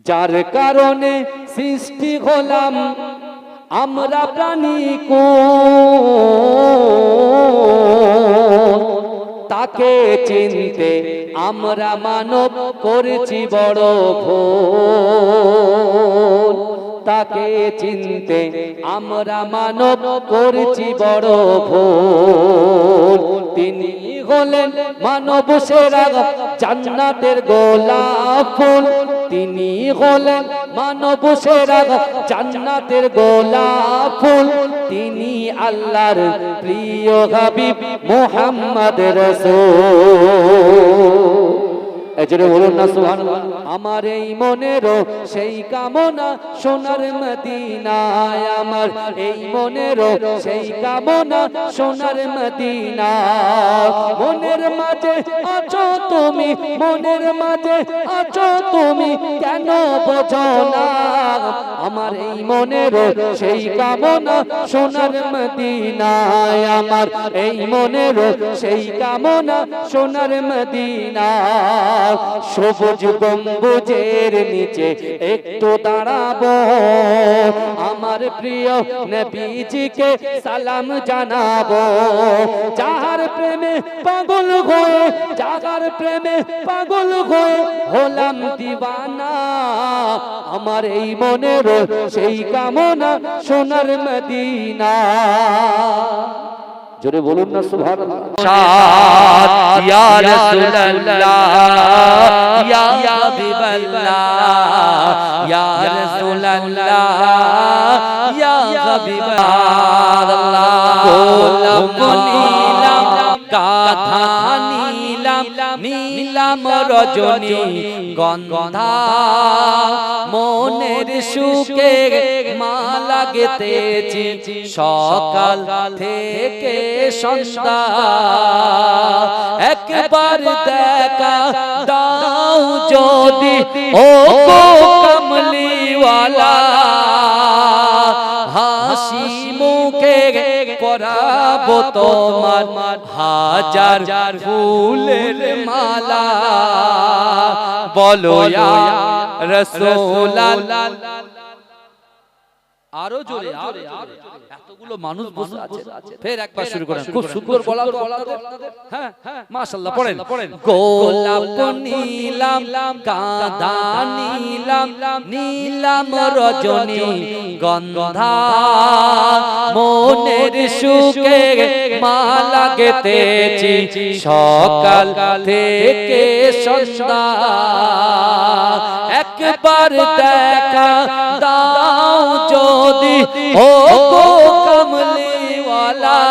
যার কারণে সৃষ্টি হলাম আমরা প্রাণী তাকে চিনতে আমরা মানব করেছি বড় ভুল। তাকে চিনতে আমরা মানব করেছি বড় ভুল। তিনি হলেন মানব সেরা জান্নাতের গোলাপ ফুল। তিনি হলেন মানব সেরা জান্নাতের গোলাপ ফুল। তিনি আল্লাহর প্রিয় হাবিব মুহাম্মদ রাসূল। এজরে বলুন না সুবহানাল্লাহ। আমার এই মনেরও সেই কামনা সোনার মদিনায়, আমার এই মনেরও সেই কামনা সোনার মদিনা। মনের মাঝে আছো তুমি, মনের মাঝে আছো তুমি, কেন বোঝো না? আমার এই মনেরও সেই কামনা সোনার মদিনায়, আমার এই মনেরও সেই কামনা সোনার মদিনা। সবুজ গম্বুজের নিচে একটু দাঁড়াবো, আমার প্রিয় নবীজিকে সালাম জানাবো। যাহার প্রেমে পাগল হয়ে, যাহার প্রেমে পাগল হয়ে হলাম দিওয়ানা। আমার এই মনের সেই কামনা সোনার মদিনা। জোরে বলুন না সুবহানাল্লাহ। ইয়া রাসূলুল্লাহ ইয়া হাবিবাল্লাহ, ইয়া রাসূলুল্লাহ ইয়া হাবিবাল্লাহ। গোলাপ নীলাম গাধা নীলাম, নীলাম রজনী গন্ধা, মনের সুখে মালা গেথেছি সকাল থেকে সন্ধ্যা। একবার দেখা দাও যদি ও গো কমলিওয়ালা, হাসি মুখে পরাবো তোমার হাজার ফুলের মালা। বলো ইয়া রাসূলুল্লাহ। আরো জোরে, এতগুলো মানুষ বসে আছে, ফের একবার শুরু করেন। খুব সুন্দর বলা তো আপনাদের, হ্যাঁ মাশাআল্লাহ। পড়েন পড়েন। গোলাপ নীলাম গাধা নীলাম, নীলাম রজনী গন্ধা, মনের সুখে মালা গেথেছি সকাল থেকে সন্ধ্যা। একবার দেখা দাও যদি ও গো কমলিওয়ালা,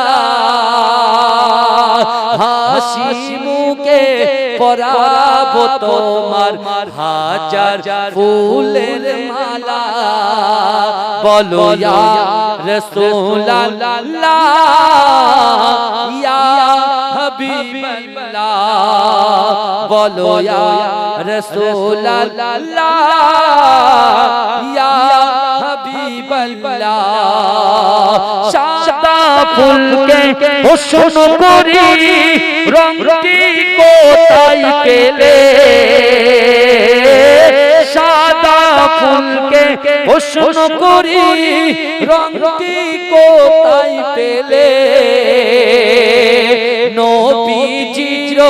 হাসি মুখে পরাবো তোমার হাজার ফুলের মালা। বলো ইয়া রাসূলুল্লাহ ইয়া হাবিবাল্লাহ, বলো ইয়া রাসূলুল্লাহ ইয়া হাবিবাল্লাহ। সাদা ফুলকে হোসন করি রংটি কোথায় পেলে, সাদা ফুলকে হোসন করি রংটি কোথায় পেলে। নবীজির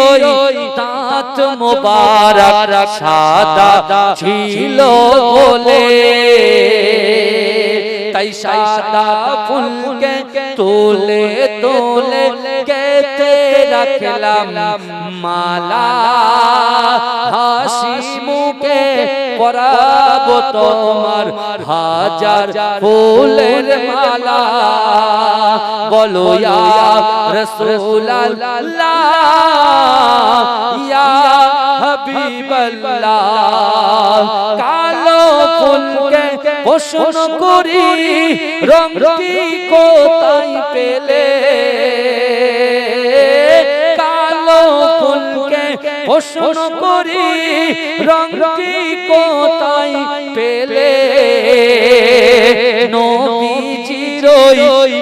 দাঁত মোবারক সাদা ছিল বলে, তাই সাদা ফুলকে তোলে তোলে গেথে রাখলাম মালা। হাসি মুখে পরাবো তোমার হাজার ফুলের মালা। বলো ইয়া রাসূলুল্লাহ ইয়া হাবিবাল্লাহ। কালো ফুলকে হোসন করি রংটি কোথায় পেলে, কালো ফুলকে হোসন করি রংটি কোথায় পেলে। নবীজির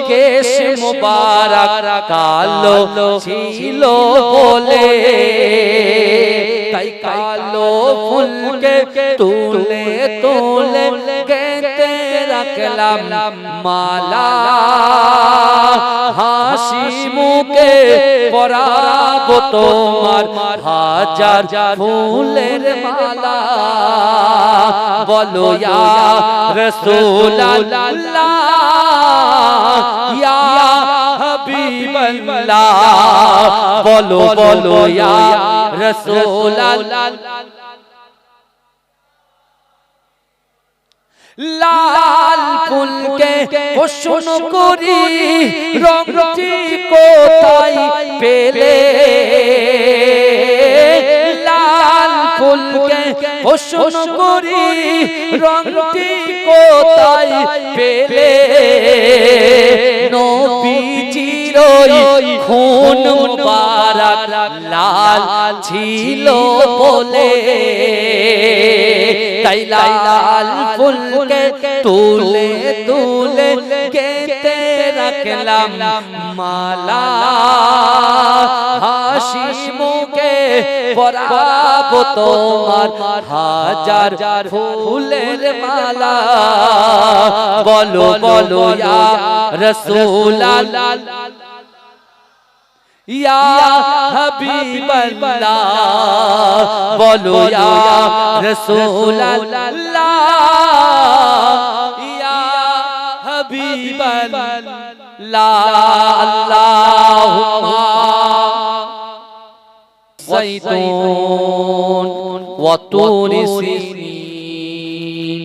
কে কেশ মুবারক কালো ছিল বলে তাই কালো ফুলকে তুলে তুলে গেতে রাখলাম মালা হাসি মুখে পরাবো তোমার হাজার ফুলের মালা বলো ইয়া রাসূলুল্লাহ ইয়া হাবিবাল্লাহ বলো বলো ইয়া রাসূলুল্লাহ লাল ফুলকে পোষণ করি রংটি কোথায় পেলে লাল ফুলকে পোষণ করি রংটি কোথায় পেলে নবীজির খুন মুবারক লাল ছিল বলে তাই লাল ফুলকে তুলে তুলে গেতে রাখলাম মালা হাসি মুখে পরাবো তোমার হাজার ফুলের মালা বলো বলো ইয়া রাসূলুল্লাহ ইয়া হাবিবাল্লাহ বলো ইয়া রাসূলুল্লাহ ইয়া হাবিবাল্লাহ আল্লাহুম্মা زيتون وطور سينين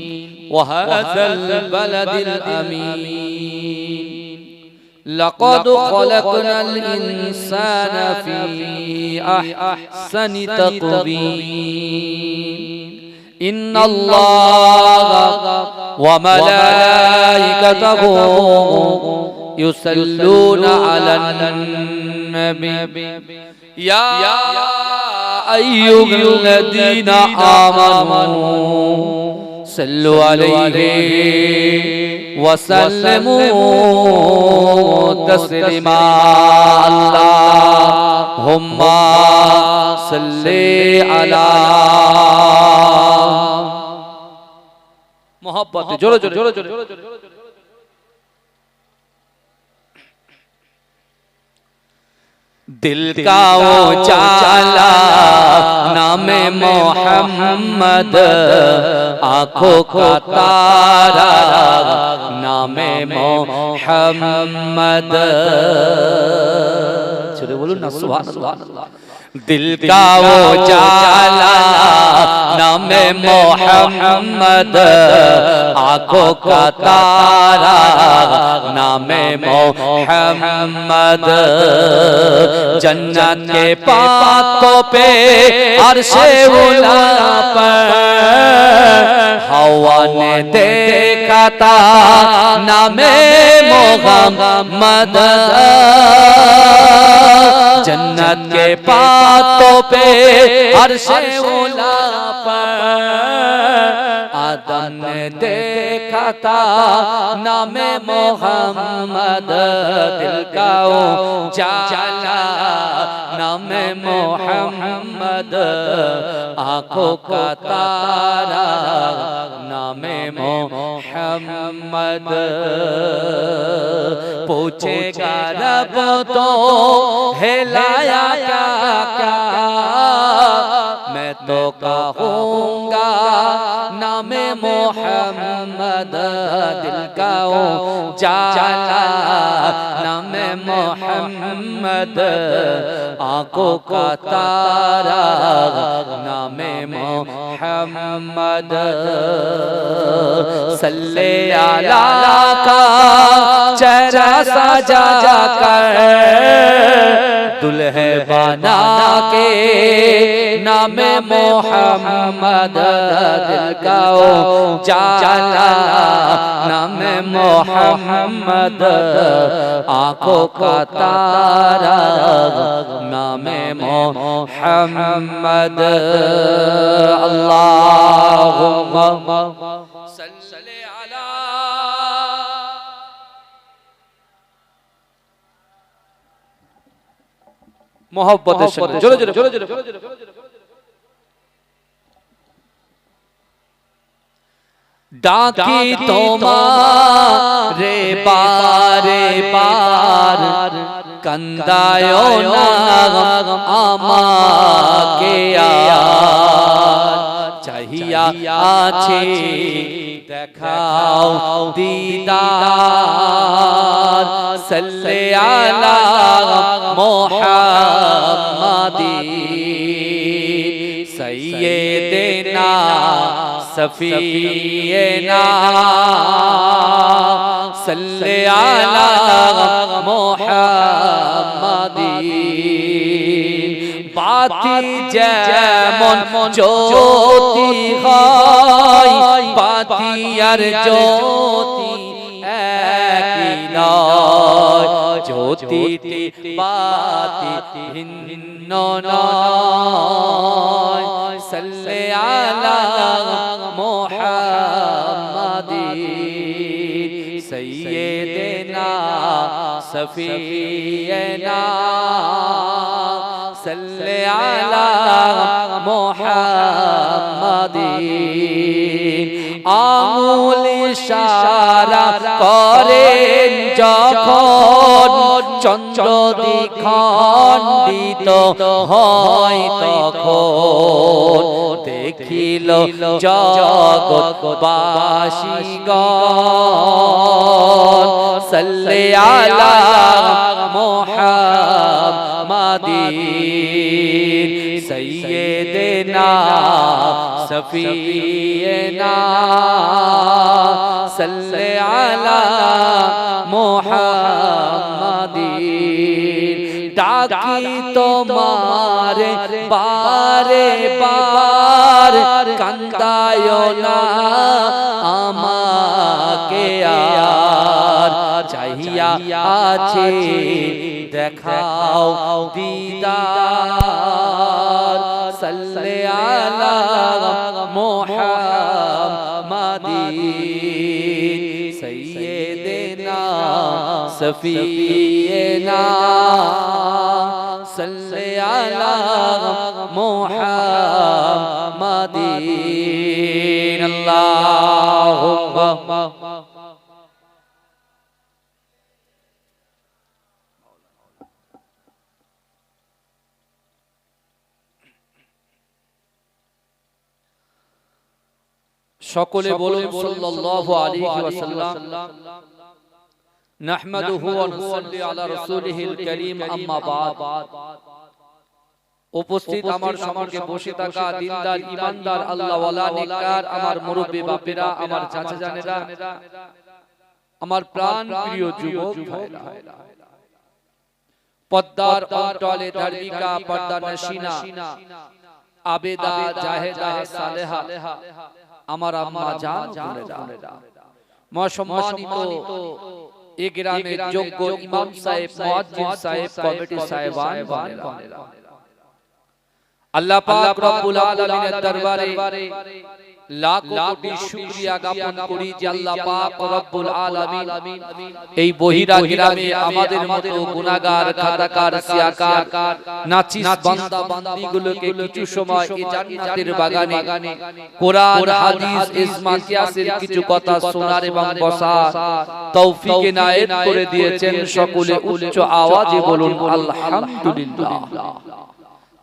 وهذا البلد الأمين لقد خلقنا الإنسان في أحسن تقويم إن الله وملائكته يصلون على النبي يا أيها الذين آمنوا صلوا عليه وسلموا تسليما اللهم صل على محبت جورو جورو جورو दिल का उजाला नामे मोहम्मद आँखों का तारा नामे मोहम्मद चलो बोलो ना सुभान अल्लाह दिल का उजाला नामे मोहम्मद आँखों का तारा नामे मोहम्मद जन्नत के पातों पे अर्शे उला पर हवा ने देखा था नामे मोहम्मद जन्नत के पातों पे अर्शे उला पर आदम ने देखा था नामे मोहम्मद दिल का उजाला नामे मोहम्मद आँखों का तारा नामे मोहम्मद पूछेगा रब तो हिलाया क्या क्या मैं तो कहूँगा नामे मोहम्मद दिल का उजाला नामे मोहम्मद आँखों का तारा नामे मोहम्मद सल्ले अला का चेहरा सजा कर दुल्हे बना के नामे मोहम्मद दिल का उजाला नामे मोहम्मद आँखों का तारा नामे मोहम्मद अल्लाहुम्मा सल्ली अला মহব্বতের সঙ্গে জোরে জোরে জোরে জোরে ডাকি তোমারে বারে বার কান্দায় না আমাকে চাহিয়া আছে দেখাও দিদার সাল্লি আলা মুহাম্মাদিন সাইয়্যিদিনা সফিয়েনা সাল্লি আলা মুহাম্মাদিন বাতি যেমন জ্যোতি হয় বাতি আর জ্যোতি একই নয় জ্যোতিতে বাতি ভিন্ন নয় সাল্লি আলা মুহাম্মাদিন সাইয়্যিদিনা সফিয়েনা সাল্লি আলা মুহাম্মাদিন আঙুল ইশারা করেন যখন চন্দ্র দ্বিখণ্ডিত হয় তখন দেখিল জগৎবাসীগণ সাল্লি আলা মুহাম্মাদিন সাইয়্যিদিনা সফিয়েনা সাল্লি আলা মুহাম্মাদিন ডাকি তোমারে বারে বার কান্দায় না আমাকে আর চাহিয়া আছে দেখাও দিদার সাল্লি আলা মুহাম্মাদিন সাইয়্যিদিনা সফিয়েনা সাল্লি আলা মুহাম্মাদিন আল্লাহুম্মা সকলে বলুন সাল্লাল্লাহু আলাইহি ওয়াসাল্লাম নাহমাদুহু ওয়া নুসাল্লি আলা রাসূলিহিল কারীম আম্মা বাদ উপস্থিত আমার সম্মুখে বসে থাকা দিনদার ঈমানদার আল্লাহ ওয়ালা নেককার আমার মুরব্বি বাপেরা আমার চাচা জানেরা আমার প্রাণ প্রিয় যুবক ভাইরা পদ্মার অন্তলে ধার্মিকা পর্দা নশিনা আবেদা জাহেদা সালেহা আমার আম্মা জান বোনেরা মহাসম্মানিত এই গ্রামের যোগ্য ইমাম সাহেব মুয়াজ্জিন সাহেব কমিটি সাহেবান বোনেরা আল্লাহ পাক রব্বুল আলামিনের দরবারে লাখ কোটি শুকরিয়া জ্ঞাপন করি যে আল্লাহ পাক রব্বুল আলামিন এই বহিরা গ্রামে আমাদের মতো গুনাহগার খাতাকার সিয়াকার নাচিস বান্দা বান্দীগুলোকে কিছু সময় এই জান্নাতের বাগানে কোরআন হাদিস ইজমা কিয়াসের কিছু কথা শোনার এবং বসার তৌফিক এনায়েত করে দিয়েছেন সকলে উচ্চ আওয়াজে বলুন আলহামদুলিল্লাহ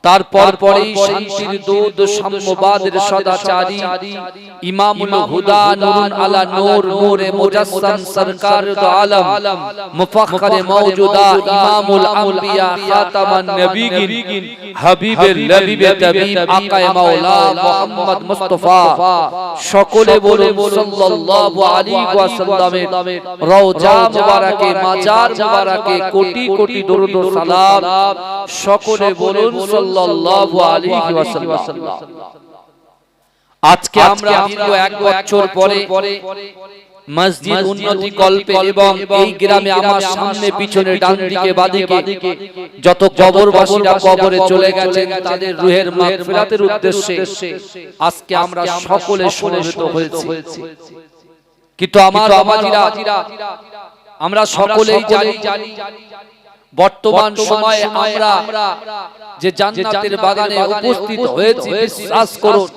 তারপর পরেই শান্তির দূত সাম্যবাদের সদাচারী ইমামুল হুদা নূরুন আলা নূর নূরে মুজাসসাম সরকার দু আলম মুফাখখারে মওজুদা ইমামুল আম্বিয়া খাতামান নবিয়িন হাবিবের লবিবে তাবিব আকায়ে মাওলা মুহাম্মদ মুস্তাফা সকলে বলুন সাল্লাল্লাহু আলাইহি ওয়াসাল্লামের রওজা মুবারাকে মাজার মুবারাকে কোটি কোটি দরুদ ও সালাম সকলে বলুন সাল্লাল্লাহু আলাইহি ওয়াসাল্লাম আজকে আমরা দীর্ঘ এক বছর পরে মসজিদ উন্নতি কল্পে এবং এই গ্রামে আমার সামনে পিছনে ডান দিকে বাদিকে যত কবরবাসীরা কবরে চলে গেছেন তাদের রূহের মাগফিরাতের উদ্দেশ্যে আজকে আমরা সকলে সমবেত হয়েছি কিন্তু আমার বাবাজিরা আমরা সকলেই জানি বর্তমান সময়ে আমরা যে জান্নাতের বাগানে উপস্থিত হয়েছি, বিশ্বাস করুন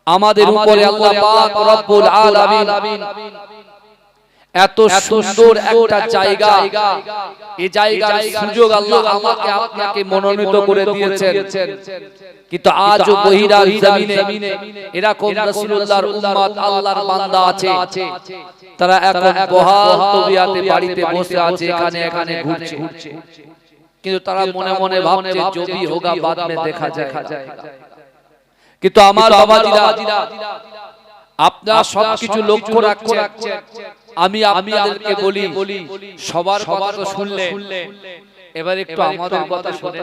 আমাদের উপরে আল্লাহ পাক রব্বুল আলামিন এত সুন্দর একটা জায়গা, এই জায়গার সুযোগ আল্লাহ আমাকে আপনাকে মনোনীত করে দিয়েছেন। কিন্তু আজও বহিরার জমিনে এরকম রাসূলুল্লাহর উম্মত আল্লাহর বান্দা আছে, তারা এখন বহাল তবিয়াতে বাড়িতে বসে আছে, এখানে ঘুরছে, কিন্তু তারা মনে মনে ভাবছে জবি হোগা বাদ মে দেখা যায়। কিন্তু আমার বাবাজিরা, আপনারা সবকিছু লক্ষ্য রাখছেন, আমি আপনাদেরকে বলি সবার কথা তো শুনলে, এবার একটু আমাদের কথা শুনে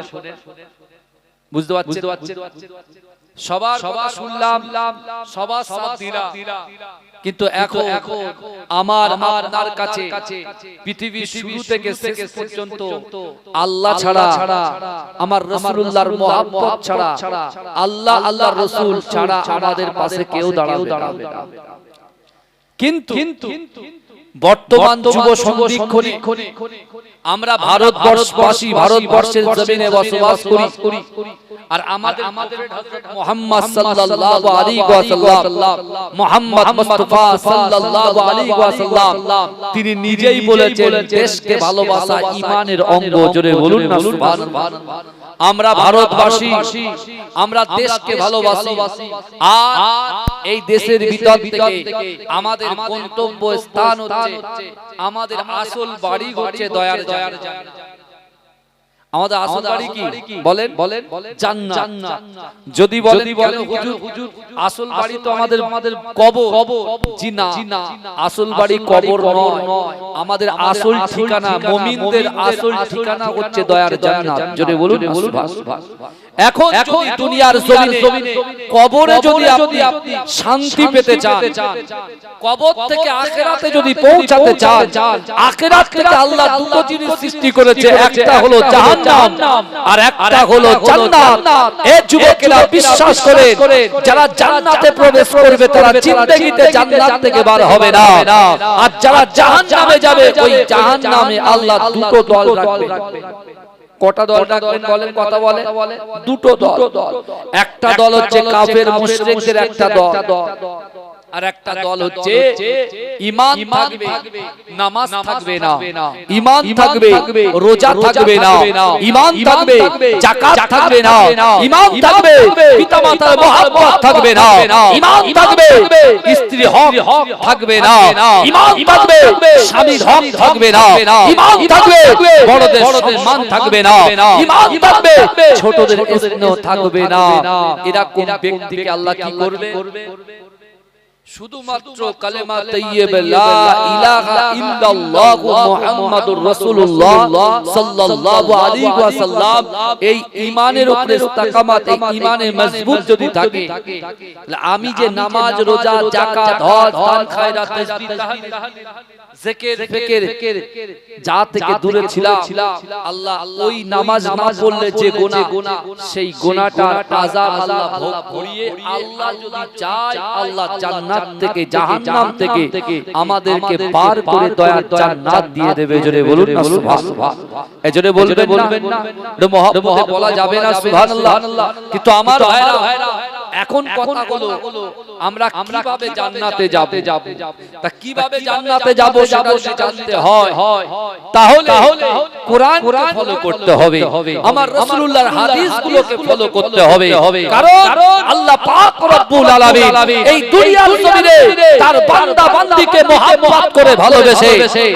বুঝতে পারছেন? সবার কথা শুনলাম, সবার সাথ দিলাম, কিন্তু এখন আমার আপনার কাছে পৃথিবীর শুরু থেকে শেষ পর্যন্ত আল্লাহ ছাড়া, আমার রাসূলুল্লাহর মহব্বত ছাড়া, আল্লাহর রাসূল ছাড়া আমাদের পাশে কেউ দাঁড়াবে না। কিন্তু বর্তমান যুব সন্ধিক্ষণে আমরা ভারতবর্ষবাসী, ভারতবর্ষের জমিনে বসবাস করি, আর আমাদের হযরত মুহাম্মদ সাল্লাল্লাহু আলাইহি ওয়াসাল্লাম, মুহাম্মদ মুস্তাফা সাল্লাল্লাহু আলাইহি ওয়াসাল্লাম তিনি নিজেই বলেছেন দেশকে ভালোবাসা ঈমানের অঙ্গ। জোরে বলুন না সুবহানাল্লাহ। আমরা ভারতবাসী, আমরা দেশকে ভালোবাসি, আর এই দেশের ভিতর থেকে আমাদের গন্তব্য স্থান হচ্ছে, আমাদের আসল বাড়ি হচ্ছে দয়ার জান্নাত। আমাদের আসল বাড়ি কি বলেন? জান্নাত। যদি বলেন হুজুর আসল বাড়ি তো আমাদের কবর, জি না, আসল বাড়ি কবর নয়, আমাদের আসল ঠিকানা, মুমিনদের আসল ঠিকানা হচ্ছে দয়ার জান্নাত। জোরে বলুন সুবহানাল্লাহ। এখন যদি দুনিয়ার জমিনে কবরে যদি আপনি শান্তি পেতে চান, কবর থেকে আখিরাতে যদি পৌঁছাতে চান, আখিরাত থেকে আল্লাহ দুটো জিনিস সৃষ্টি করেছে, একটা হলো জাহান্নাম আর একটা হলো জান্নাত। এই যুবকেরা বিশ্বাস করে যারা জান্নাতে প্রবেশ করবে তারা জিন্দেগিতে জান্নাত থেকে বার হবে না, আর যারা জাহান্নামে যাবে ওই জাহান্নামে আল্লাহ দুটো দল রাখবে। কটা দল রাখবেন বলেন? কথা বলে দুটো দল। একটা দল হচ্ছে কাফের মুশরিকদের একটা দল, আর একটা দল হচ্ছে ঈমান থাকবে, নামাজ থাকবে না, ঈমান থাকবে, রোজা থাকবে না, ঈমান থাকবে, যাকাত থাকবে না, ঈমান থাকবে, পিতামাতার মহব্বত থাকবে না, ঈমান থাকবে, স্ত্রী হক থাকবে না, ঈমান থাকবে, স্বামীর হক থাকবে না, ঈমান থাকবে, বড়দের সম্মান থাকবে না, ঈমান থাকবে, ছোটদের স্নেহ থাকবে না। এরকম ব্যক্তিকে আল্লাহ কি করবে? শুধুমাত্র কালেমা তাইয়্যিবা লা ইলাহা ইল্লাল্লাহ মুহাম্মাদুর রাসূলুল্লাহ সাল্লাল্লাহু আলাইহি ওয়াসাল্লাম, এই ঈমানের উপরে ইস্তেকামাত, এই ঈমানে মজবুত যদি থাকে, আমি যে নামাজ, রোজা, যাকাত, হজ, দান, খায়রাত, তাসবিহ, তাহলিল, জিকির, ফিকির যা থেকে দূরে ছিলাম, আল্লাহ ওই নামাজ না পড়লে যে গুনাহ, সেই গুনাহটার আযাব আল্লাহ ভোগ করিয়ে, আল্লাহ যদি চায় আল্লাহ জান্নাত থেকে, জাহান্নাম থেকে আমাদেরকে পার করে দয়ার জান্নাত দিয়ে দেবে। জোরে বলুন না সুবহানাল্লাহ। এজন্য বলবেন না, এটা মহব্বতে বলা যাবে না সুবহানাল্লাহ। কিন্তু আমার ভাইরা, এখন কথা হলো আমরা কিভাবে জান্নাতে যাব, তা কিভাবে জান্নাতে যাব সেটা যদি জানতে হয়, তাহলে কোরআনকে ফলো করতে হবে, আমার রাসূলুল্লাহর হাদিসগুলোকে ফলো করতে হবে। কারণ আল্লাহ পাক রব্বুল আলামিন এই দুনিয়ার জমিনে তার বান্দা বান্দীকে মহব্বত করে ভালোবেসে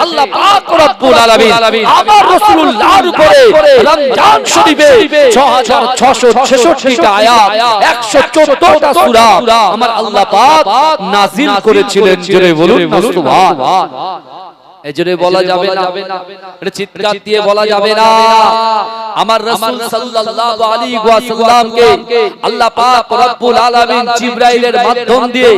আল্লাহ পাক রব্বুল আলামিন আমার রাসূলুল্লাহর উপরে রমজান শরীফে 6666টা আয়াত, 114টা সূরা আমার আল্লাহ পাক নাযিল করেছিলেন। জোরে বলুন না সুবহানাল্লাহ। এজন্য বলা যাবে না, এটা চিৎকার দিয়ে বলা যাবে না। আমার রাসূল সাল্লাল্লাহু আলাইহি ওয়াসাল্লামকে আল্লাহ পাক রব্বুল আলামিন জিবরাইলের মাধ্যম দিয়ে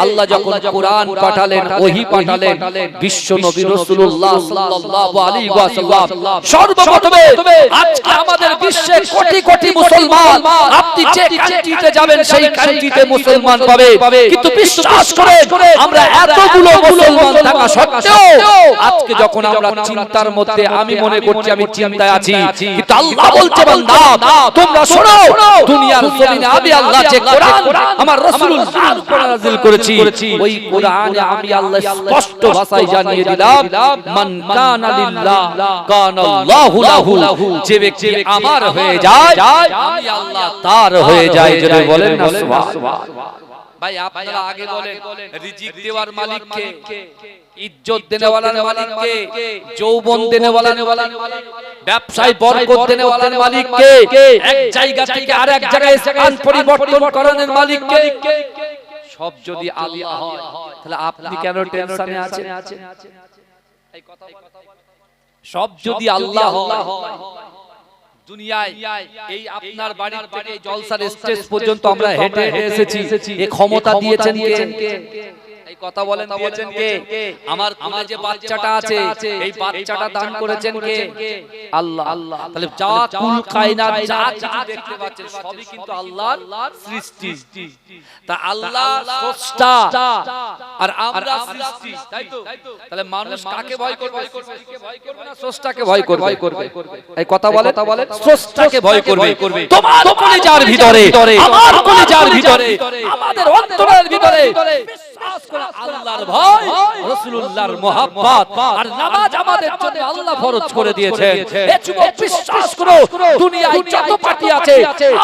আল্লাহ যখন কোরআন পাঠালেন, ওহী পাঠালেন, বিশ্ব নবী রাসূলুল্লাহ সাল্লাল্লাহু আলাইহি ওয়াসাল্লাম সর্বপ্রথমে আজকে আমাদের বিশ্বে কোটি কোটি মুসলমান, আপনি যে কান্ট্রিতে যাবেন সেই কান্ট্রিতে মুসলমান পাবে, কিন্তু বিশ্বাস করে আমরা এতগুলো মুসলমান থাকা সত্ত্বেও আজকে যখন আমরা চিন্তার মধ্যে, আমি মনে করছি আমি চিন্তায় আছি, কিন্তু আল্লাহ বলছে বান্দা তোমরা শোনো, দুনিয়ার জমিনে আমি আল্লাহ যে কোরআন আমার রাসূলুল্লাহর উপর নাযিল করেছি, ওই কোরআনে আমি আল্লাহ স্পষ্ট ভাষায় জানিয়ে দিলাম, মান কানা লিল্লাহ কানা আল্লাহু লাহু, যে ব্যক্তি আমার হয়ে যায় আমি আল্লাহ তার হয়ে যায়। যদি বলেন না সুবহানাল্লাহ। ভাই আপনারা আগে বলেন রিজিক দেওয়ার মালিক কে, ইজ্জত দেনেওয়ালার মালিক কে, যৌবন দেনেওয়ালার মালিক, ব্যবসায় বরকত দেনেওয়ালার মালিক কে, এক জায়গা থেকে আরেক জায়গায় স্থান পরিবর্তন করানোর মালিক কে? সব যদি আল্লাহ হয় তাহলে আপনি কেন টেনশনে আছেন? এই কথা সব যদি আল্লাহ হয়, দুনিয়ায় এই আপনার বাড়ির থেকে জলসার স্টেজ পর্যন্ত আমরা হেঁটে এসেছি, এই ক্ষমতা দিয়েছেন কে? এই কথা বলেন দিয়েছেন কে? আমার কোলে যে বাচ্চাটা আছে এই বাচ্চাটা দান করেছেন কে? আল্লাহ। তাহলে যা কুল কায়নাত যা কিছু দেখতে পাচ্ছেন সবই কিন্তু আল্লাহর সৃষ্টি। তা আল্লাহ স্রষ্টা আর আমরা সৃষ্টি, তাই তো? তাহলে মানুষ কাকে ভয় করবে? সৃষ্টিকে ভয় করবে না স্রষ্টাকে ভয় করবে? এই কথা বলে স্রষ্টাকে ভয় করবে। তোমার কলিজার ভিতরে, আমার কলিজার ভিতরে, আমাদের অন্তরের ভিতরে বিশ্বাস করে আল্লাহর ভয়, রাসূলুল্লাহর মুহাব্বত আর নামাজ আমাদের জন্য আল্লাহ ফরজ করে দিয়েছেন। এই যুবক বিশ্বাস করো, দুনিয়ায় যত পার্টি আছে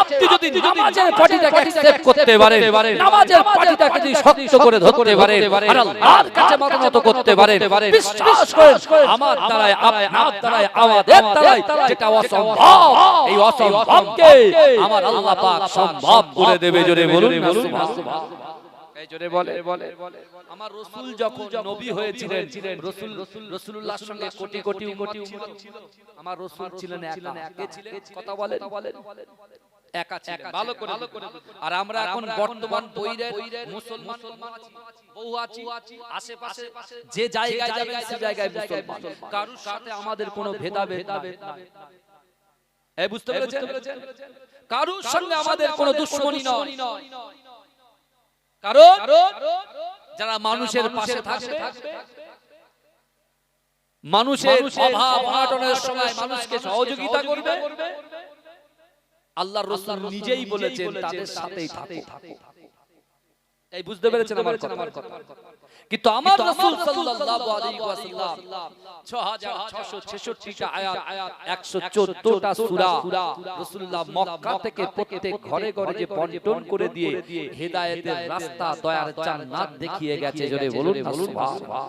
আপনি যদি নামাজের পার্টিটাকে অ্যাকসেপ্ট করতে পারেন, নামাজের পার্টিটাকে যদি শক্ত করে ধরতে পারেন আর আল্লাহর কাছে মাথা নত করতে পারেন, বিশ্বাস করেন আমার দ্বারায়, আপনার দ্বারায়, আমাদের দ্বারায় যেটা অসম্ভব, এই অসম্ভবকে আমার আল্লাহ পাক সম্ভব করে দেবে। জোরে বলুন না সুবহানাল্লাহ। এই জোরে বলে আমার রাসূল যখন নবী হয়েছিলেন, রাসূলুল্লাহর সঙ্গে কোটি কোটি উম্মত ছিল, আমার রাসূল ছিলেন একা। কে ছিলেন? কথা বলেন একা ছিলেন। ভালো করে। আর আমরা এখন বর্তমান বৈরের মুসলমান বহু আছি, আশেপাশে যে জায়গায় যাবেন সে জায়গায় মুসলমান, কারোর সাথে আমাদের কোনো ভেদাভেদ নাই। এই বুঝতে পেরেছেন? কারোর সঙ্গে আমাদের কোনো দুশমনি নয়, কারণ যারা মানুষের পাশে থাকবে, মানুষের অভাব অনটনের সময় মানুষকে সহযোগিতা করবে, আল্লাহর রাসূল নিজেই বলেছেন তাদের সাথেই থাকো। এই বুঝতে পেরেছেন আমার কথা? কিন্তু আমার রাসূল সাল্লাল্লাহু আলাইহি ওয়াসাল্লাম 6666টা আয়াত, 114টা সূরা রাসূলুল্লাহ মক্কা থেকে প্রত্যেক ঘরে ঘরে যে বন্টন করে দিয়ে হেদায়েতের রাস্তা, দয়ার জান্নাত দেখিয়ে গেছে। জোরে বলুন না সুবহানাল্লাহ।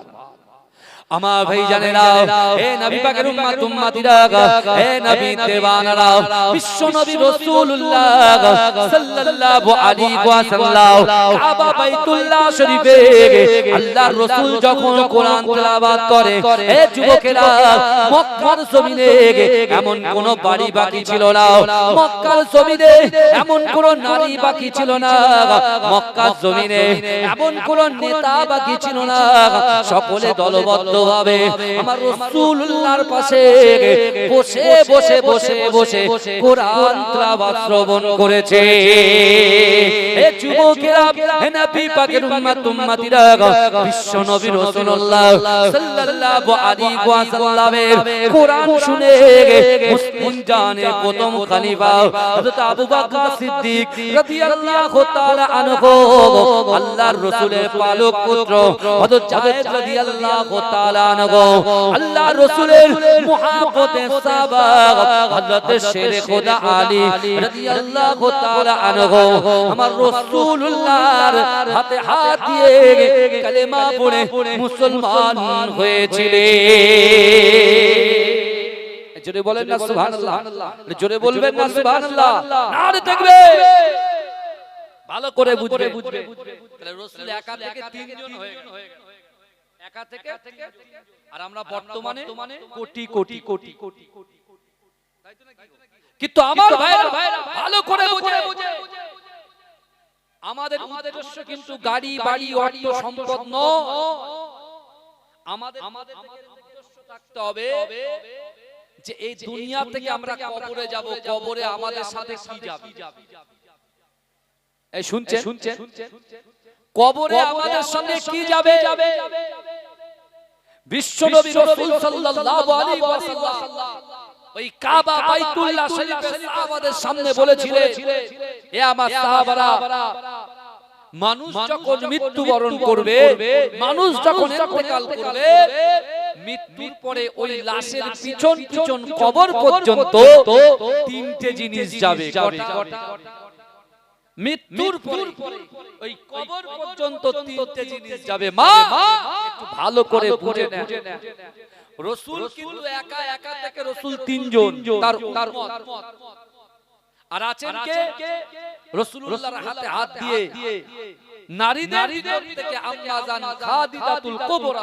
আমার ভাই জানেরা, হে নবী পাকের উম্মত উম্মতিরা, হে নবী দেওয়ানারা, বিশ্ব নবী রাসূলুল্লাহ সাল্লাল্লাহু আলাইহি ওয়াসাল্লাম কাবা বাইতুল্লাহ শরীফে আল্লাহর রাসূল যখন কোরআন তেলাওয়াত করে, হে যুবকেরা, মক্কার জমিনে এমন কোন বাড়ি বাকি ছিল না, মক্কার জমিনে এমন কোন নারী বাকি ছিল না, মক্কার জমিনে এমন কোন নেতা বাকি ছিল না, সকলে দলবদ্ধ ভাবে আমার রাসূলুল্লাহর পাশে বসে বসে বসে বসে কোরআন তেলাওয়াত শ্রবণ করেছে। হে যুবকেরা, হে নবী পাকের উম্মত উম্মতিরা, বিশ্ব নবী রাসূলুল্লাহ সাল্লাল্লাহু আলাইহি ওয়াসাল্লামের কোরআন শুনে মুসলিম জানের প্রথম খলিফা হযরত আবু বকর সিদ্দিক রাদিয়াল্লাহু তাআলা আনহু, আল্লাহর রাসূলের পালক পুত্র হযরত যায়েদ রাদিয়াল্লাহু তাআলা আনহু, আল্লাহর রাসূলের মুহাব্বতের সাহাবা হযরত শেরে খোদা আলী রাদিয়াল্লাহু তাআলা আনহু, আমার রাসূলুল্লাহর হাতে হাত দিয়ে কালেমা পড়ে মুসলমান হয়েছিলেন। জোরে বলেন না সুবহানাল্লাহ। জোরে বলবেন না সুবহানাল্লাহ। নারে তাকবীর। ভালো করে বুঝবে। তাহলে রাসূল একা থেকে তিনজন হয়ে গেল, একা থেকে, আর আমরা বর্তমানে কোটি কোটি কোটি কোটি। কিন্তু আমার ভাইরা ভালো করে বুঝে, আমাদের উদ্দেশ্য কিন্তু গাড়ি বাড়ি অর্থ সম্পদ নয়, আমাদের উদ্দেশ্য থাকতে হবে যে এই দুনিয়া থেকে আমরা কবরে যাব, কবরে আমাদের সাথে কি যাবে। এই শুনছেন? কবরে আমাদের সঙ্গে কি যাবে? বিশ্বনবী রাসূল সাল্লাল্লাহু আলাইহি ওয়াসাল্লাম ওই কাবা বাইতুল্লাহ শরীফের সাহাবাদের সামনে বলেছিলেন, এ আমার সাহাবারা, মানুষ যখন মৃত্যুবরণ করবে, মানুষ যখন ইন্তেকাল করবে, মৃত্যুর পরে ওই লাশের পিছন পিছন কবর পর্যন্ত তিনটে জিনিস যাবে। মৃত্যুর পরে ওই কবর পর্যন্ত তিনটে জিনিস যাবে। মা একটু ভালো করে বুঝে নেন, রাসূল কিন্তু একা একা থেকে রাসূল তিনজন, তার আর আছেন কে? রাসূলুল্লাহর হাতে হাত দিয়ে নারীদের থেকে আম্মা জান খাদিজাতুল কুবরা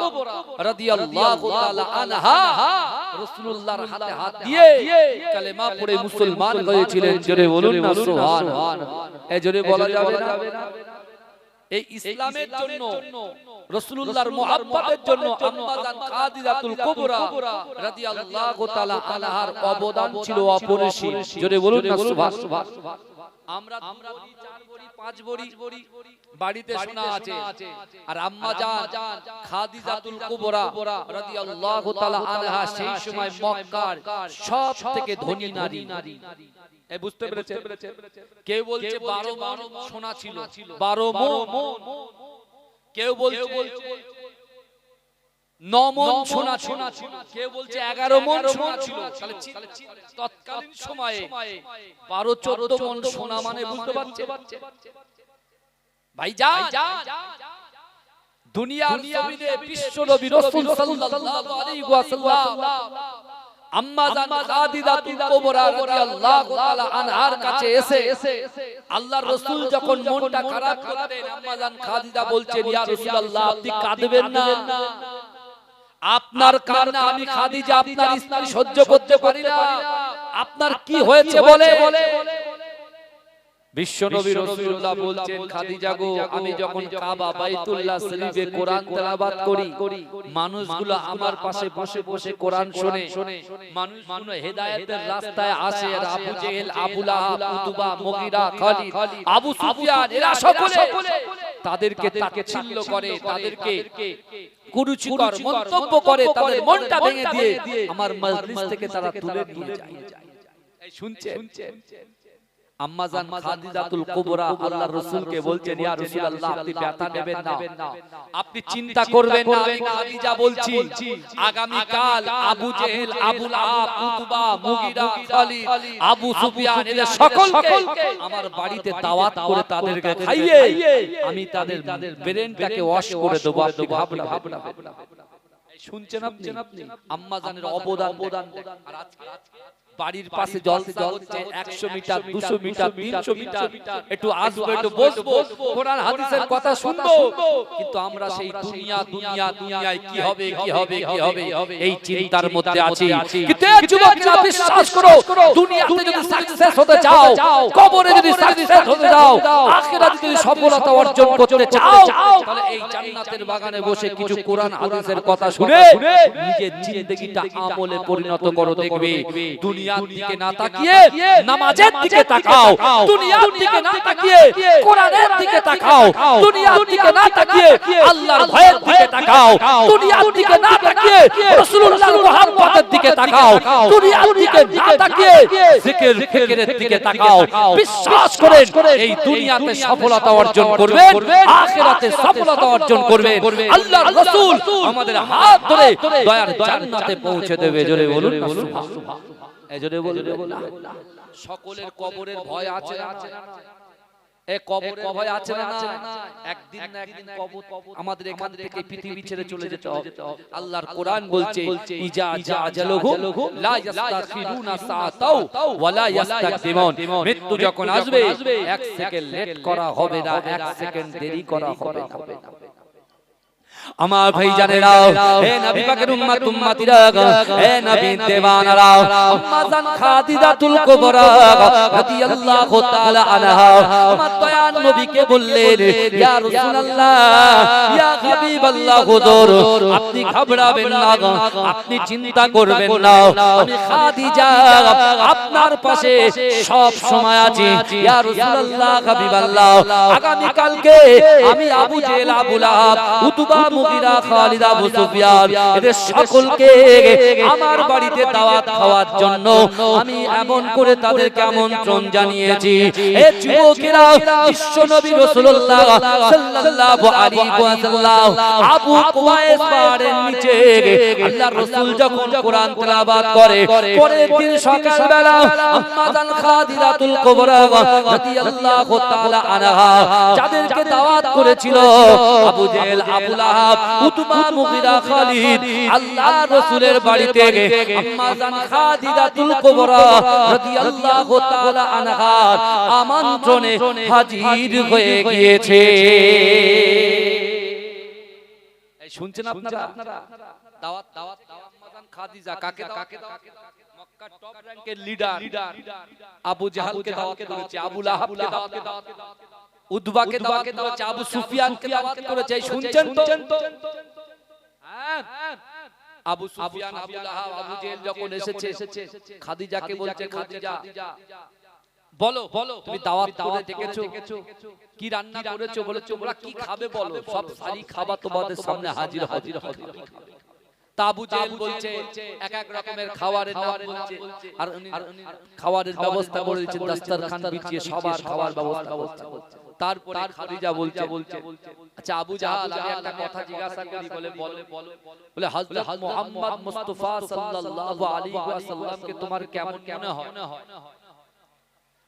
রাদিয়াল্লাহু তাআলা আনহা রাসূলুল্লাহর হাতে হাত দিয়ে কালেমা পড়ে মুসলমান হয়েছিলেন। জোরে বলুন না সুবহানাল্লাহ। এই জোরে বলা যাবে না? এই ইসলামের জন্য, রাসূলুল্লাহর মুহাব্বতের জন্য আম্মা জান খাদিজাতুল কুবরা রাদিয়াল্লাহু তাআলা আনহার অবদান ছিল অপরিসীম। জোরে বলুন না সুবহানাল্লাহ। আমরা 2 বড়ি 4 বড়ি 5 বড়ি বাড়িতে শোনা আছে, আর আম্মা জান খাদিজাতুল কুবরা রাদিয়াল্লাহু তাআলা আনহা সেই সময় মক্কার সবথেকে ধনী নারী। এই বুঝতে পেরেছেন? কেউ বলছে 12 মণ সোনা ছিল, 12 মণ, কেউ বলছে 9 মণ সোনা ছিল, কেউ বলছে 11 মণ সোনা ছিল। তাহলে তৎকালীন সময়ে 12-14 মণ সোনা মানে বুঝতে পারছেন ভাইজান? দুনিয়ার জমিনে বিশ্বনবী রাসূল সাল্লাল্লাহু আলাইহি ওয়াসাল্লাম আম্মা জান খাদিজাতুল কুবরা রাদিয়াল্লাহু তাআলা আনহার কাছে এসে আল্লাহর রাসূল যখন মনটা খারাপ করতেন, আম্মা জান খাদিজা বলছেন, ইয়া রাসূলুল্লাহ, আপনি কাঁদবেন না, আপনার কান্না আমি খাদিজা আপনার স্ত্রী সহ্য করতে পারি না, আপনার কি হয়েছে বলে। বিশ্বনবী রাসূলুল্লাহ বলছেন, খাদিজা গো, আমি যখন কাবা বাইতুল্লাহ শরীফে কোরআন তেলাওয়াত করি, মানুষগুলো আমার পাশে বসে বসে কোরআন শুনে, মানুষগুলো হেদায়েতের রাস্তায় আসে, আর আবু জেহেল, আবু লাহাব, উতবা, মুগীরা, খালিদ, আবু সুফিয়ান, এরা সকলে তাদেরকে তাচ্ছিল্য করে, তাদেরকে কুরুচিকর মন্তব্য করে, তাদের মনটা ভেঙে দিয়ে আমার মজলিস থেকে তারা তুলে নিয়ে যায়। এই শুনছেন? আম্মা জান খাদিজাতুল কুবরা আল্লাহর রাসূলকে বলছেন, ইয়া রাসূলুল্লাহ, আপনি ব্যথা নেবেন না, আপনি চিন্তা করবেন না, আমি খাদিজা বলছি, আগামী কাল আবু জেহেল, আবু লাহাব, উতবা, মুগীরা, খালিদ, আবু সুফিয়ান, এদের সকলকে আমার বাড়িতে দাওয়াত করে তাদেরকে খাইয়ে আমি তাদের ব্রেনটাকে ওয়াশ করে দেব, আপনি ভাবনা। শুনছেন আপনি? আম্মা জানের অবদান। আর আজকে বাড়ির পাশে জলসা হচ্ছে, 100 মিটার, 200 মিটার, 300 মিটার, একটু আসবো, একটু বসবো, কোরআন হাদিসের কথা শুনবো, কিন্তু আমরা সেই দুনিয়ায় কি হবে এই চিন্তার মধ্যে আছি। কিন্তু যুবকরা বিশ্বাস করো, দুনিয়াতে যদি সাকসেস হতে চাও, কবরে যদি সাকসেস হতে চাও, আখিরাতে যদি সফলতা অর্জন করতে চাও, তাহলে এই জান্নাতের বাগানে বসে কিছু কোরআন হাদিসের কথা শুনে নিজের জিন্দেগিটা আমলে পরিণত করো। দেখবে দুনিয়ার দিকে না তাকিয়ে নামাজের দিকে তাকাও, দুনিয়ার দিকে না তাকিয়ে কোরআনের দিকে তাকাও, দুনিয়ার দিকে না তাকিয়ে আল্লাহর ভয়ের দিকে তাকাও, দুনিয়ার দিকে না তাকিয়ে রাসূলুল্লাহর মুহাব্বতের দিকে তাকাও, দুনিয়ার দিকে না তাকিয়ে জিকির ফিকিরের দিকে তাকাও। বিশ্বাস করেন, এই দুনিয়াতে সফলতা অর্জন করবেন, আখিরাতে সফলতা অর্জন করবেন। আল্লাহর রাসূল আমাদের হাত ধরে দয়ার জান্নাতে পৌঁছে দেবে। জোরে বলুন না সুবহানাল্লাহ। এজন্য বলুন, সকলের কবরের ভয় আছে না? এই কবরের ভয় আছে না? একদিন না একদিন কবর আমাদের এখান থেকে পৃথিবী ছেড়ে চলে যেতে হবে। আল্লাহর কোরআন বলছে, ইজা জাআজালুহু লা ইস্তাখিরুনা সাআতাও ওয়া লা ইস্তাকদিমুন। মৃত্যু যখন আসবে, 1 সেকেন্ড লেট করা হবে না, 1 সেকেন্ড দেরি করা হবে না। আমার ভাইজানেরা, হে নবী পাকের উম্মত উম্মতিরা, হে নবী দেওয়ানারা, আম্মা জান খাদিজাতুল কুবরা রাদিয়াল্লাহু তাআলা আনহা আমার দয়ার নবীকে বললেন, ইয়া রাসূলুল্লাহ, ইয়া হাবিবাল্লাহ, হুজুর, আপনি ঘাবড়াবেন না, আপনি চিন্তা করবেন না, আমি খাদিজা আপনার পাশে সব সময় আছি। ইয়া রাসূলুল্লাহ, হাবিবাল্লাহ, আগামী কালকে আমি আবু জেহেল, আবু লাহাব, উতবা, মুগিরা, খালিদ, আবু সুফিয়ান এদের সকলকে আমার বাড়িতে দাওয়াত খাওয়ার জন্য আমি এমন করে তাদেরকে আমন্ত্রণ জানিয়েছি। এ যুবকেরা, বিশ্বনবী রাসূলুল্লাহ সাল্লাল্লাহু আলাইহি ওয়াসাল্লাম আবু কুবাইস পাহাড়ের নিচে আল্লাহর রাসূল যখন কোরআন তেলাওয়াত করে, পরের দিন সকালবেলা আম্মা জান খাদিজাতুল কুবরা রাদিয়াল্লাহু তাআলা আনহা যাদেরকে দাওয়াত করেছিল আবু জেহেল, আবু লাহাব, উতবা, মুগিরা, খালিদ, আল্লাহর রাসূলের বাড়িতে আম্মা জান খাদিজাতুল কুবরা রাদিয়াল্লাহু তাআলা আনহার আমন্ত্রণে হাজির হয়ে গিয়েছে। এই শুনছেন আপনারা? দাওয়াত আম্মা জান খাদিজা কাকে মক্কার টপ র‍্যাঙ্কের লিডার আবু জাহালকে দাওয়াত করেছে, আবু লাহাবকে দাওয়াত করেছে, উতবাকে দাওয়াত করেছে, আবু সুফিয়ানকে দাওয়াত করেছে। শুনছেন তো? হ্যাঁ, আবু সুফিয়ান, আবু লাহাব, আবু জেহেল যখন এসেছে খাদিজাকে বলছে, খাদিজা বলো তুমি দাওয়াত করে ডেকেছো, কি রান্না করেছো, বলে তোমরা কি খাবে বলো, সব সারি খাবার তোমাদের সামনে হাজির হাজির হাজির। তা আবু জেহেল বলছে এক এক রকমের খাবারের নাম বলছে, আর খাবারের ব্যবস্থা করে দিয়েছেন, দস্তরখান বিছিয়ে সবার খাবার ব্যবস্থা করছে। তারপরে খাদিজা বলছে আচ্ছা আবু জাহাল, আমি একটা কথা জিজ্ঞাসা করি, বলে হযরত মুহাম্মদ মুস্তাফা সাল্লাল্লাহু আলাইহি ওয়াসাল্লামকে তোমার কেমন মনে হয়?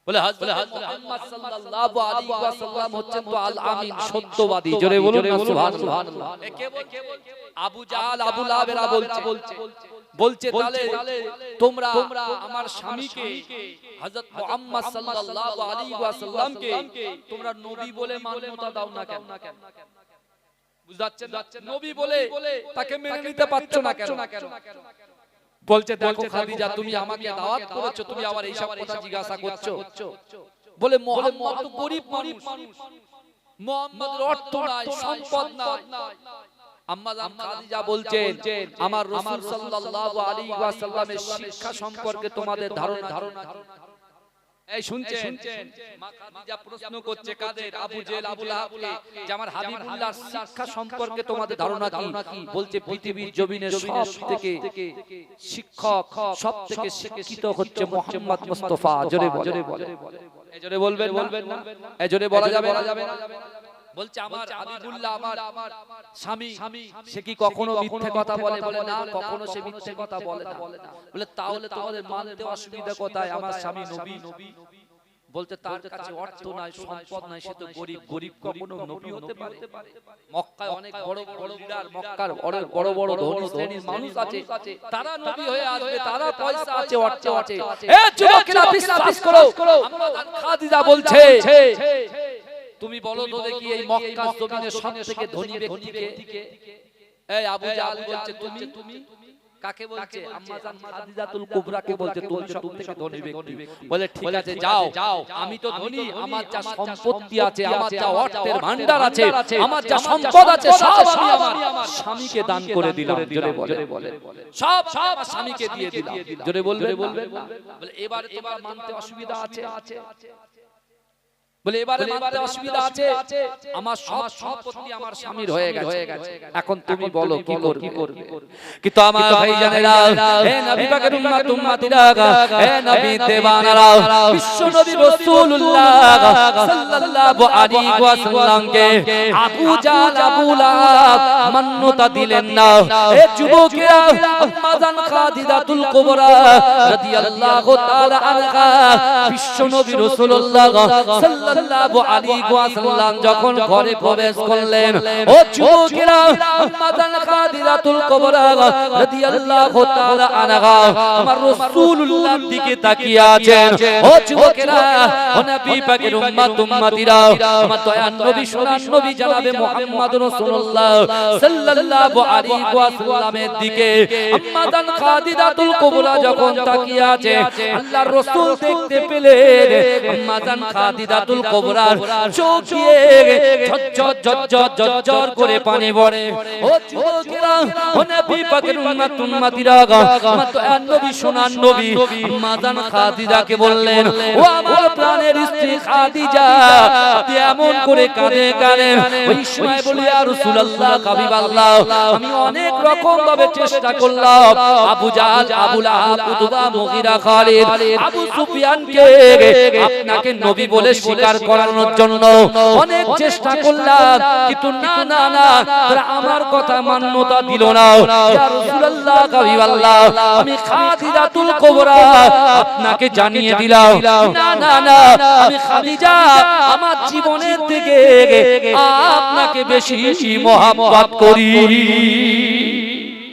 বলে হযরত মুহাম্মদ সাল্লাল্লাহু আলাইহি ওয়াসাল্লাম হচ্ছেন তো আল আমিন, সত্যবাদী। জোরে বলুন না সুবহানাল্লাহ। কে বলছে? আবু জাহাল, আবু লাহাবেরা বলছে তাহলে তোমরা আমার স্বামীকে হযরত মুহাম্মদ সাল্লাল্লাহু আলাইহি ওয়াসাল্লামকে তোমরা নবী বলে মান্যতা দাও না কেন? বুঝাচ্ছেন? নবী বলে তাকে মেনে নিতে পারছো না কেন? বলছে দেখো খাদিজা, তুমি আমাকে দাওয়াত করেছো, তুমি আবার এইসব কথা জিজ্ঞাসা করছো। বলে মুহাম্মদ তো গরীব মানুষ, মুহাম্মদের অর্থ নাই, সম্পদ নাই। আম্মা জান খাদিজা বলছেন আমার রাসূল সাল্লাল্লাহু আলাইহি ওয়াসাল্লামের শিক্ষা সম্পর্কে তোমাদের ধারণা। এই শুনছেন? মা খাদিজা প্রশ্ন করছে কাদের? আবু জেহেল, আবু লাহাবকে, যে আমার হাবিবুল্লাহর শিক্ষা সম্পর্কে তোমাদের ধারণা কি? বলছে পৃথিবীর জমিনে সবথেকে শিক্ষক, সবথেকে শিক্ষিত হচ্ছে মুহাম্মদ মুস্তাফা। জোরে বলে, এই জোরে বলবেন না? এই জোরে বলা যাবে না? বলছে আমার হাবিবুল্লাহ, আমার স্বামী, সে কি কখনো মিথ্যে কথা বলে? বলে না, কখনো সে মিথ্যে কথা বলে না। বলে তাহলে তোমাদের মানতে অসুবিধা কোথায়? আমার স্বামী নবী। বলতে তার কাছে অর্থ নাই, সম্পদ নাই, সে তো গরিব কখনো নবী হতে পারে? মক্কায় অনেক বড় বড় লিডার, মক্কার বড় বড় ধনী শ্রেণীর মানুষ আছে, তারা নবী হয়ে আসবে, তারা পয়সা আছে, অর্থ আছে। এ যুবকেরা বিশ্বাস করো, আম্মা জান খাদিজা বলছে তুমি বলো তো দেখি এই মক্কার জমিনে সবথেকে ধনী ব্যক্তিকে? এই আবু জাহাল বলছে তুমি কাকে বলছে? আম্মা জান খাদিজাতুল কুবরাকে বলছে তুমি সবথেকে ধনী ব্যক্তি। বলে ঠিক আছে যাও, আমি তো ধনী, আমার যা সম্পত্তি আছে, আমার যা অর্থের ভান্ডার আছে, আমার যা সম্পদ আছে, সব আমি আমার স্বামীকে দান করে দিলাম। জোরে বলে, সব আমার স্বামীকে দিয়ে দিলাম। জোরে বলবে? বলে এবার মানতে অসুবিধা আছে? বলে এবারে মানতে অসুবিধা আছে? আমার সব সম্পত্তি আমার স্বামীর হয়ে গেছে, এখন তুমি বলো কি করবে? কিন্তু আমার ভাইজানেরা, হে নবী পাকের উম্মতিরা, হে নবী দেওয়ানারা, বিশ্ব নবী রাসূলুল্লাহ সাল্লাল্লাহু আলাইহি ওয়াসাল্লামকে আবু জাহাল, আবু লাহাব মান্যতা দিলেন না। হে যুবকেরা, আম্মা জান খাদিজাতুল কুবরা রাদিয়াল্লাহু তাআলা আনহা বিশ্ব নবী রাসূলুল্লাহ সাল্লাল্লাহু আলাইহি ওয়াসাল্লাম যখন ঘরে প্রবেশ করলেন, ও যুবকেরা, আম্মা জান খাদিজাতুল কুবরা রাদিয়াল্লাহু তাআলা আনহা আমার রাসূলুল্লাহর দিকে তাকিয়ে আছেন। ও যুবকেরা, ও নবী পাকের উম্মতিরা, আমার দয়ার নবী, সোনার নবী জনাবে মুহাম্মদ রাসূলুল্লাহ সাল্লাল্লাহু আলাইহি ওয়াসাল্লামের দিকে আম্মা জান খাদিজাতুল কুবরা যখন তাকিয়ে আছে, আল্লাহর রাসূল দেখতে পেলেন আম্মা জান খাদিজাতুল কুবরার চোখ দিয়ে ঝরঝর করে পানি পড়ে। ও যুবকেরা, ও নবী পাকের উম্মতিরা, আমার দয়ার নবী, সোনার নবী আম্মা জান খাদিজাকে বললেন, ও আমার প্রাণের স্ত্রী খাদিজা, এমন করে কাঁদে। ওই সময় বলি ইয়া রাসূলুল্লাহ, হাবিবাল্লাহ আমি অনেক রকম ভাবে চেষ্টা করলাম আবু জাহল আবু লাহাব উতবা মুগিরা খালিদ আবু সুফিয়ানকে আপনাকে নবী বলে স্বীকার করানোর জন্য অনেক চেষ্টা করলাম কিন্তু না না না তারা আমার কথা মান্যতা দিল না ইয়া রাসূলুল্লাহ হাবিবাল্লাহ আমি খাদিজাতুল কুবরা আপনাকে জানিয়ে দিলাম না না না আমি খাদিজা আমার জীবনের থেকে আপনাকে বেশি মহব্বত করি